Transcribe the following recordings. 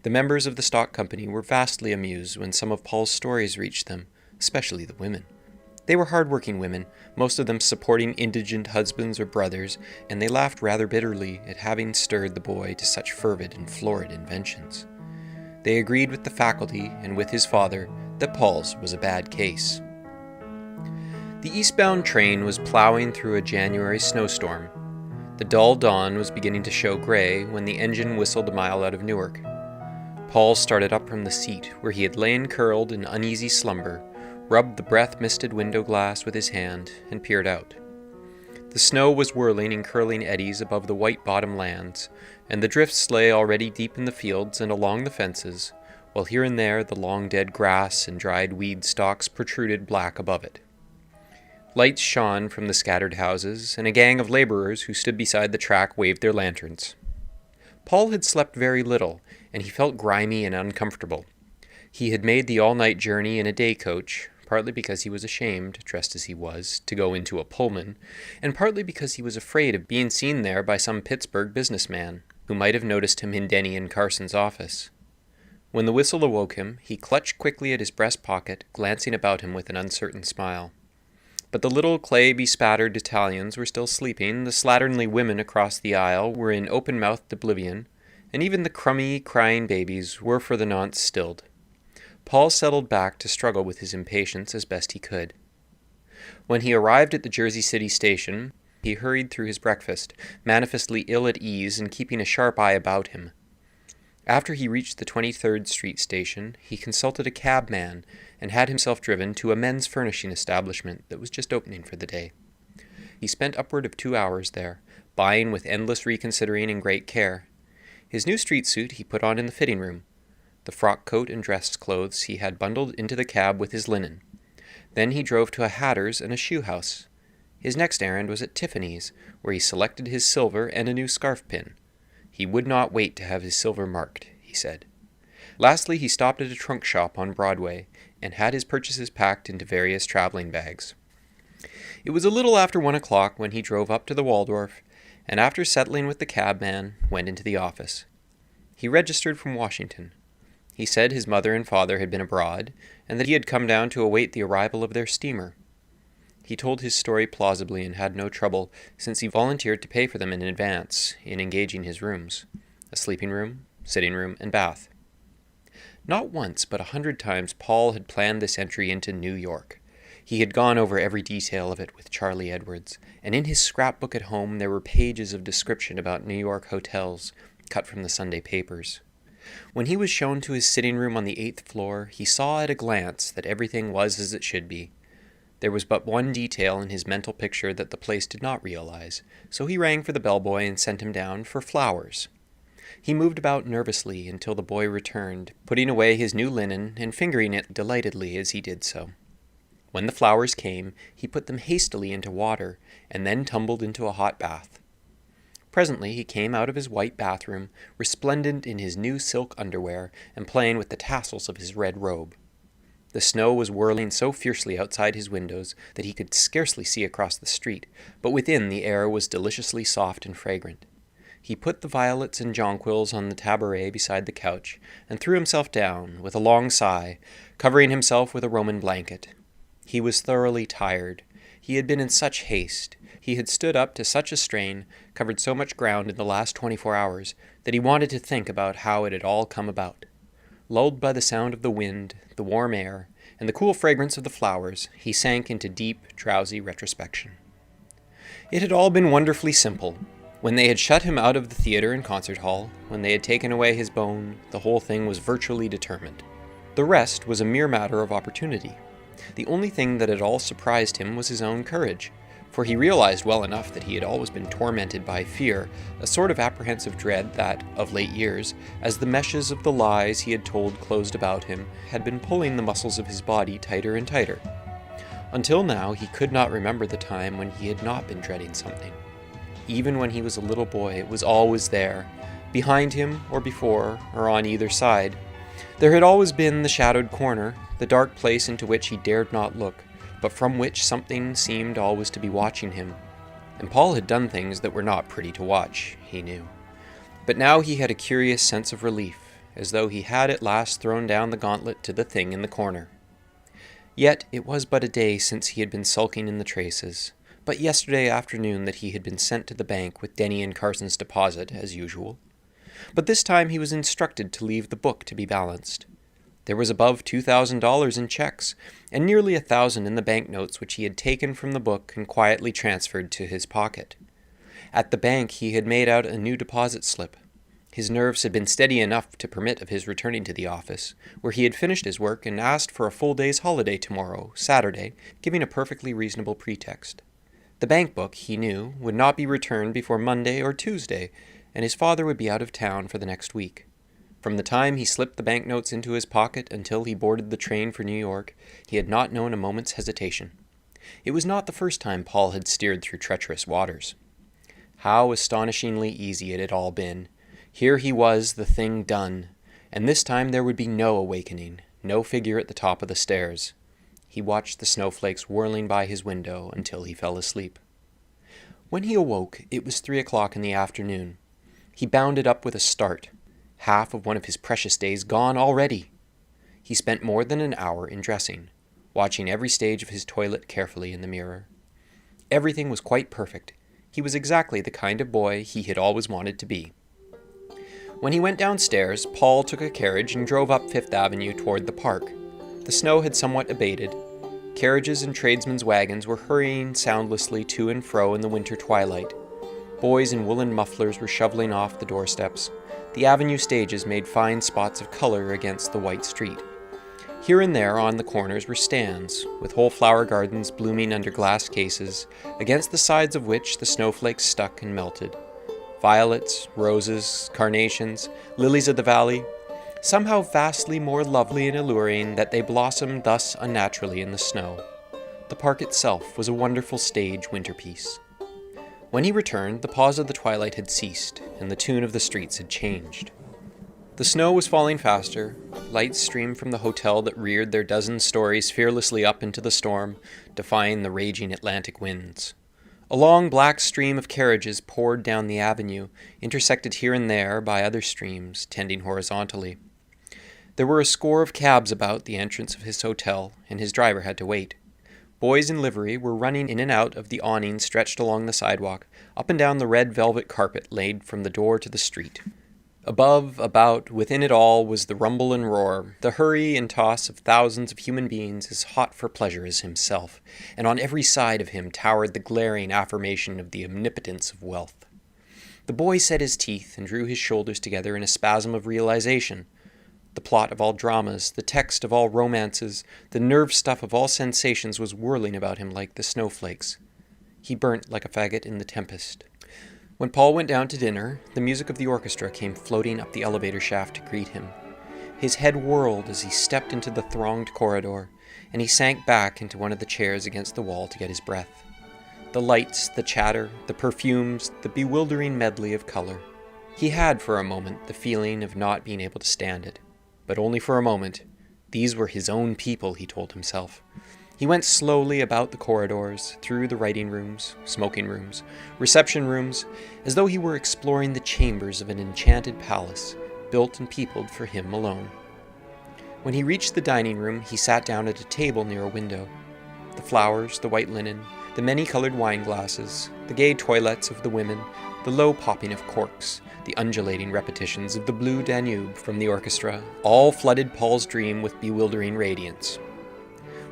The members of the stock company were vastly amused when some of Paul's stories reached them, especially the women. They were hard-working women, most of them supporting indigent husbands or brothers, and they laughed rather bitterly at having stirred the boy to such fervid and florid inventions. They agreed with the faculty and with his father that Paul's was a bad case. The eastbound train was plowing through a January snowstorm. The dull dawn was beginning to show gray when the engine whistled a mile out of Newark. Paul started up from the seat where he had lain curled in uneasy slumber, rubbed the breath-misted window glass with his hand, and peered out. The snow was whirling in curling eddies above the white bottom lands, and the drifts lay already deep in the fields and along the fences, while here and there the long dead grass and dried weed stalks protruded black above it. Lights shone from the scattered houses, and a gang of laborers who stood beside the track waved their lanterns. Paul had slept very little, and he felt grimy and uncomfortable. He had made the all-night journey in a day coach, partly because he was ashamed, dressed as he was, to go into a Pullman, and partly because he was afraid of being seen there by some Pittsburgh businessman, who might have noticed him in Denny and Carson's office. When the whistle awoke him, he clutched quickly at his breast pocket, glancing about him with an uncertain smile. But the little clay-bespattered Italians were still sleeping, the slatternly women across the aisle were in open-mouthed oblivion, and even the crummy, crying babies were for the nonce stilled. Paul settled back to struggle with his impatience as best he could. When he arrived at the Jersey City station, he hurried through his breakfast, manifestly ill at ease and keeping a sharp eye about him. After he reached the 23rd Street station, he consulted a cabman and had himself driven to a men's furnishing establishment that was just opening for the day. He spent upward of 2 hours there, buying with endless reconsidering and great care. His new street suit he put on in the fitting room. The frock coat and dress clothes he had bundled into the cab with his linen. Then he drove to a hatter's and a shoe house. His next errand was at Tiffany's, where he selected his silver and a new scarf pin. He would not wait to have his silver marked, he said. Lastly, he stopped at a trunk shop on Broadway and had his purchases packed into various traveling bags. It was a little after 1 o'clock when he drove up to the Waldorf, and after settling with the cabman, went into the office. He registered from Washington. He said his mother and father had been abroad, and that he had come down to await the arrival of their steamer. He told his story plausibly and had no trouble, since he volunteered to pay for them in advance, in engaging his rooms, a sleeping room, sitting room, and bath. Not once, but 100 times Paul had planned this entry into New York. He had gone over every detail of it with Charlie Edwards, and in his scrapbook at home there were pages of description about New York hotels, cut from the Sunday papers. When he was shown to his sitting room on the 8th floor, he saw at a glance that everything was as it should be. There was but one detail in his mental picture that the place did not realize, so he rang for the bellboy and sent him down for flowers. He moved about nervously until the boy returned, putting away his new linen and fingering it delightedly as he did so. When the flowers came, he put them hastily into water, and then tumbled into a hot bath. Presently he came out of his white bathroom, resplendent in his new silk underwear, and playing with the tassels of his red robe. The snow was whirling so fiercely outside his windows that he could scarcely see across the street, but within the air was deliciously soft and fragrant. He put the violets and jonquils on the tabouret beside the couch, and threw himself down, with a long sigh, covering himself with a Roman blanket. He was thoroughly tired. He had been in such haste. He had stood up to such a strain, covered so much ground in the last 24 hours, that he wanted to think about how it had all come about. Lulled by the sound of the wind, the warm air, and the cool fragrance of the flowers, he sank into deep, drowsy retrospection. It had all been wonderfully simple. When they had shut him out of the theater and concert hall, when they had taken away his bone, the whole thing was virtually determined. The rest was a mere matter of opportunity. The only thing that at all surprised him was his own courage, for he realized well enough that he had always been tormented by fear, a sort of apprehensive dread that, of late years, as the meshes of the lies he had told closed about him, had been pulling the muscles of his body tighter and tighter. Until now he could not remember the time when he had not been dreading something. Even when he was a little boy, it was always there, behind him, or before, or on either side. There had always been the shadowed corner, the dark place into which he dared not look, but from which something seemed always to be watching him. And Paul had done things that were not pretty to watch, he knew. But now he had a curious sense of relief, as though he had at last thrown down the gauntlet to the thing in the corner. Yet it was but a day since he had been sulking in the traces, but yesterday afternoon that he had been sent to the bank with Denny and Carson's deposit, as usual. But this time he was instructed to leave the book to be balanced. There was above $2,000 in checks, and nearly 1,000 in the banknotes which he had taken from the book and quietly transferred to his pocket. At the bank he had made out a new deposit slip. His nerves had been steady enough to permit of his returning to the office, where he had finished his work and asked for a full day's holiday tomorrow, Saturday, giving a perfectly reasonable pretext. The bank book, he knew, would not be returned before Monday or Tuesday, and his father would be out of town for the next week. From the time he slipped the banknotes into his pocket until he boarded the train for New York, he had not known a moment's hesitation. It was not the first time Paul had steered through treacherous waters. How astonishingly easy it had all been. Here he was, the thing done, and this time there would be no awakening, no figure at the top of the stairs. He watched the snowflakes whirling by his window until he fell asleep. When he awoke, it was 3 o'clock in the afternoon. He bounded up with a start. Half of one of his precious days gone already. He spent more than an hour in dressing, watching every stage of his toilet carefully in the mirror. Everything was quite perfect. He was exactly the kind of boy he had always wanted to be. When he went downstairs, Paul took a carriage and drove up Fifth Avenue toward the park. The snow had somewhat abated. Carriages and tradesmen's wagons were hurrying soundlessly to and fro in the winter twilight. Boys in woolen mufflers were shoveling off the doorsteps. The avenue stages made fine spots of color against the white street. Here and there on the corners were stands, with whole flower gardens blooming under glass cases, against the sides of which the snowflakes stuck and melted. Violets, roses, carnations, lilies of the valley, somehow vastly more lovely and alluring that they blossomed thus unnaturally in the snow. The park itself was a wonderful stage winterpiece. When he returned, the pause of the twilight had ceased, and the tune of the streets had changed. The snow was falling faster. Lights streamed from the hotel that reared their dozen stories fearlessly up into the storm, defying the raging Atlantic winds. A long black stream of carriages poured down the avenue, intersected here and there by other streams, tending horizontally. There were a score of cabs about the entrance of his hotel, and his driver had to wait. Boys in livery were running in and out of the awning stretched along the sidewalk, up and down the red velvet carpet laid from the door to the street. Above, about, within it all was the rumble and roar, the hurry and toss of thousands of human beings as hot for pleasure as himself, and on every side of him towered the glaring affirmation of the omnipotence of wealth. The boy set his teeth and drew his shoulders together in a spasm of realization. The plot of all dramas, the text of all romances, the nerve stuff of all sensations was whirling about him like the snowflakes. He burnt like a faggot in the tempest. When Paul went down to dinner, the music of the orchestra came floating up the elevator shaft to greet him. His head whirled as he stepped into the thronged corridor, and he sank back into one of the chairs against the wall to get his breath. The lights, the chatter, the perfumes, the bewildering medley of color. He had, for a moment, the feeling of not being able to stand it. But only for a moment. These were his own people, he told himself. He went slowly about the corridors, through the writing rooms, smoking rooms, reception rooms, as though he were exploring the chambers of an enchanted palace, built and peopled for him alone. When he reached the dining room, he sat down at a table near a window. The flowers, the white linen, the many-colored wine glasses, the gay toilettes of the women, the low popping of corks, the undulating repetitions of the Blue Danube from the orchestra, all flooded Paul's dream with bewildering radiance.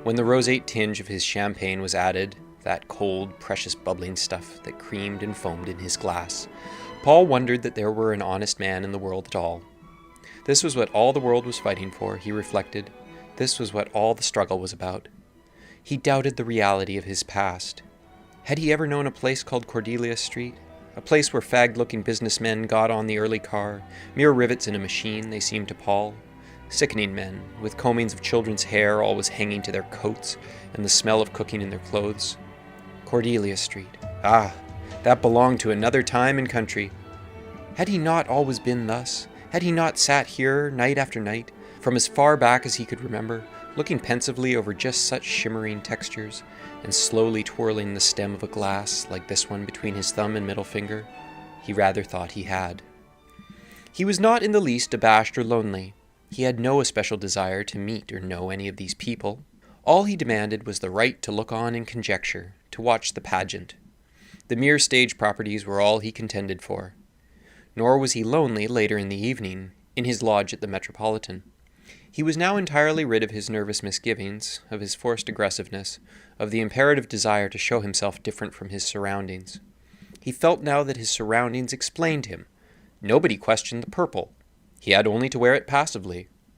When the roseate tinge of his champagne was added, that cold, precious bubbling stuff that creamed and foamed in his glass, Paul wondered that there were an honest man in the world at all. This was what all the world was fighting for, he reflected. This was what all the struggle was about. He doubted the reality of his past. Had he ever known a place called Cordelia Street? A place where fagged-looking businessmen got on the early car, mere rivets in a machine, they seemed to Paul. Sickening men, with combings of children's hair always hanging to their coats, and the smell of cooking in their clothes. Cordelia Street. Ah, that belonged to another time and country. Had he not always been thus? Had he not sat here night after night, from as far back as he could remember, looking pensively over just such shimmering textures, and slowly twirling the stem of a glass like this one between his thumb and middle finger? He rather thought he had. He was not in the least abashed or lonely. He had no especial desire to meet or know any of these people. All he demanded was the right to look on and conjecture, to watch the pageant. The mere stage properties were all he contended for. Nor was he lonely later in the evening, in his lodge at the Metropolitan. He was now entirely rid of his nervous misgivings, of his forced aggressiveness, of the imperative desire to show himself different from his surroundings. He felt now that his surroundings explained him. Nobody questioned the purple. He had only to wear it passively.